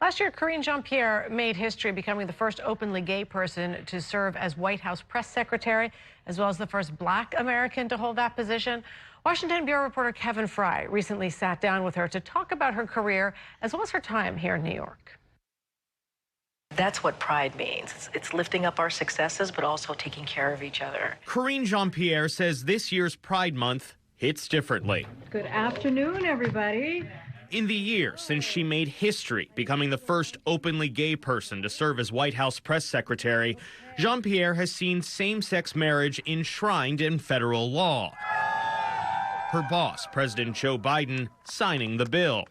Last year, Karine Jean-Pierre made history becoming the first openly gay person to serve as White House press secretary, as well as the first Black American to hold that position. Washington Bureau reporter Kevin Frey recently sat down with her to talk about her career as well as her time here in New York. That's what pride means. It's lifting up our successes, but also taking care of each other. Karine Jean-Pierre says this year's Pride Month hits differently. Good afternoon, everybody. In the year since she made history, becoming the first openly gay person to serve as White House press secretary, Jean-Pierre has seen same-sex marriage enshrined in federal law. Her boss, President Joe Biden, signing the bill.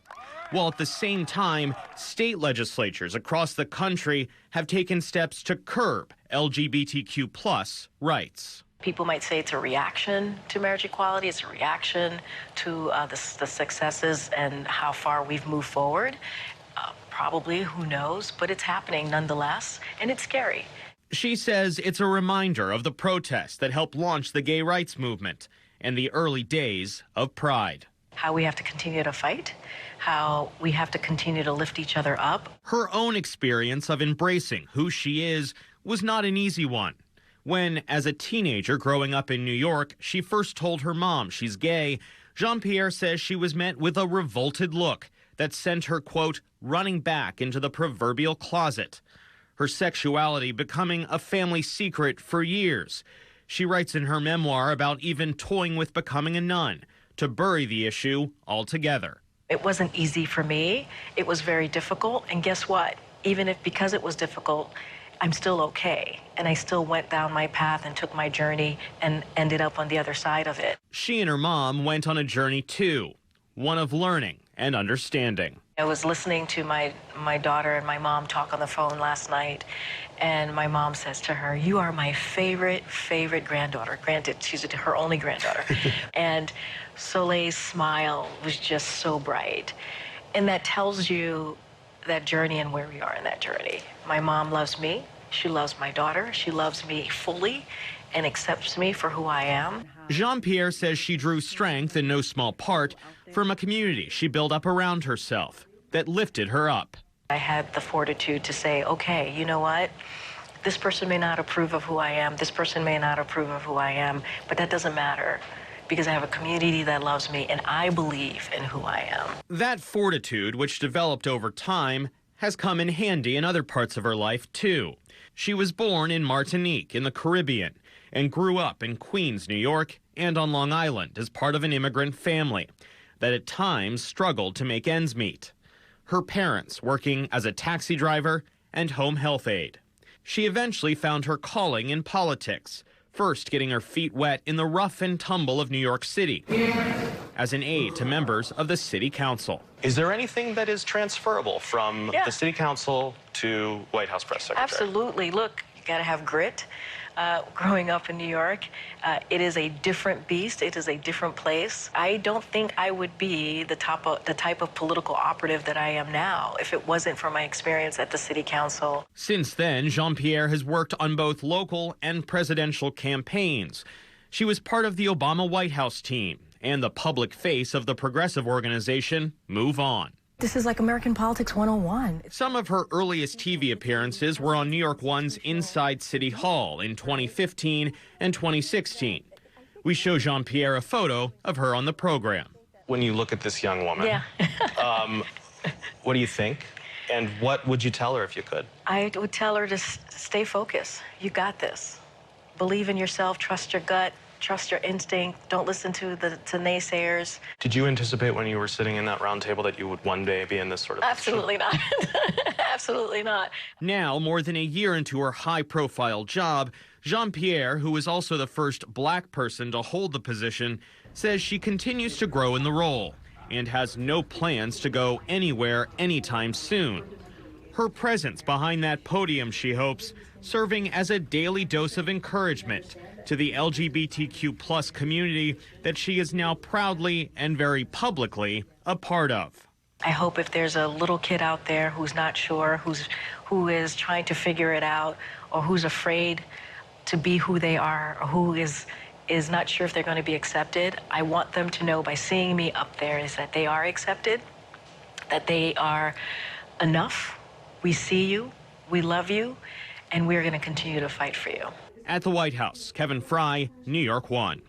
While at the same time, state legislatures across the country have taken steps to curb LGBTQ+ rights. People might say it's a reaction to marriage equality. It's a reaction to the successes and how far we've moved forward. Probably, who knows, but it's happening nonetheless, and it's scary. She says it's a reminder of the protests that helped launch the gay rights movement and the early days of Pride. How we have to continue to fight, how we have to continue to lift each other up. Her own experience of embracing who she is was not an easy one. When, as a teenager growing up in New York, she first told her mom she's gay, Jean-Pierre says she was met with a revolted look that sent her, quote, running back into the proverbial closet. Her sexuality becoming a family secret for years. She writes in her memoir about even toying with becoming a nun to bury the issue altogether. It wasn't easy for me. It was very difficult. And guess what? Even if because it was difficult, I'm still okay. And I still went down my path and took my journey and ended up on the other side of it. She and her mom went on a journey too, one of learning and understanding. I was listening to my daughter and my mom talk on the phone last night, and my mom says to her, "You are my favorite granddaughter." Granted, she's her only granddaughter. And Soleil's smile was just so bright. And that tells you that journey and where we are in that journey. My mom loves me. She loves my daughter. She loves me fully and accepts me for who I am. Jean-Pierre says she drew strength in no small part from a community she built up around herself that lifted her up. I had the fortitude to say, okay, you know what? This person may not approve of who I am. This person may not approve of who I am, but that doesn't matter because I have a community that loves me and I believe in who I am. That fortitude, which developed over time, has come in handy in other parts of her life, too. She was born in Martinique in the Caribbean and grew up in Queens, New York, and on Long Island as part of an immigrant family that at times struggled to make ends meet. Her parents working as a taxi driver and home health aide. She eventually found her calling in politics, first getting her feet wet in the rough and tumble of New York City as an aide to members of the city council. Is there anything that is transferable from the city council to White House press secretary? Absolutely. Look, you got to have grit. Growing up in New York, it is a different beast. It is a different place. I don't think I would be the type of political operative that I am now if it wasn't for my experience at the city council. Since then, Jean-Pierre has worked on both local and presidential campaigns. She was part of the Obama White House team and the public face of the progressive organization Move On. This is like American Politics 101. Some of her earliest TV appearances were on New York One's Inside City Hall in 2015 and 2016. We show Jean-Pierre a photo of her on the program. When you look at this young woman, what do you think? And what would you tell her if you could? I would tell her to stay focused. You got this. Believe in yourself, trust your gut. Trust your instinct. Don't listen to naysayers. Did you anticipate when you were sitting in that round table that you would one day be in this sort of Absolutely not. Absolutely not. Now, more than a year into her high-profile job, Jean-Pierre, who is also the first Black person to hold the position, says she continues to grow in the role and has no plans to go anywhere anytime soon. Her presence behind that podium, she hopes, serving as a daily dose of encouragement to the LGBTQ+ community that she is now proudly and very publicly a part of. I hope if there's a little kid out there who's not sure, who is trying to figure it out, or who's afraid to be who they are, or who is not sure if they're going to be accepted, I want them to know by seeing me up there is that they are accepted, that they are enough, We see you, we love you, and we're going to continue to fight for you. At the White House, Kevin Frey, New York 1.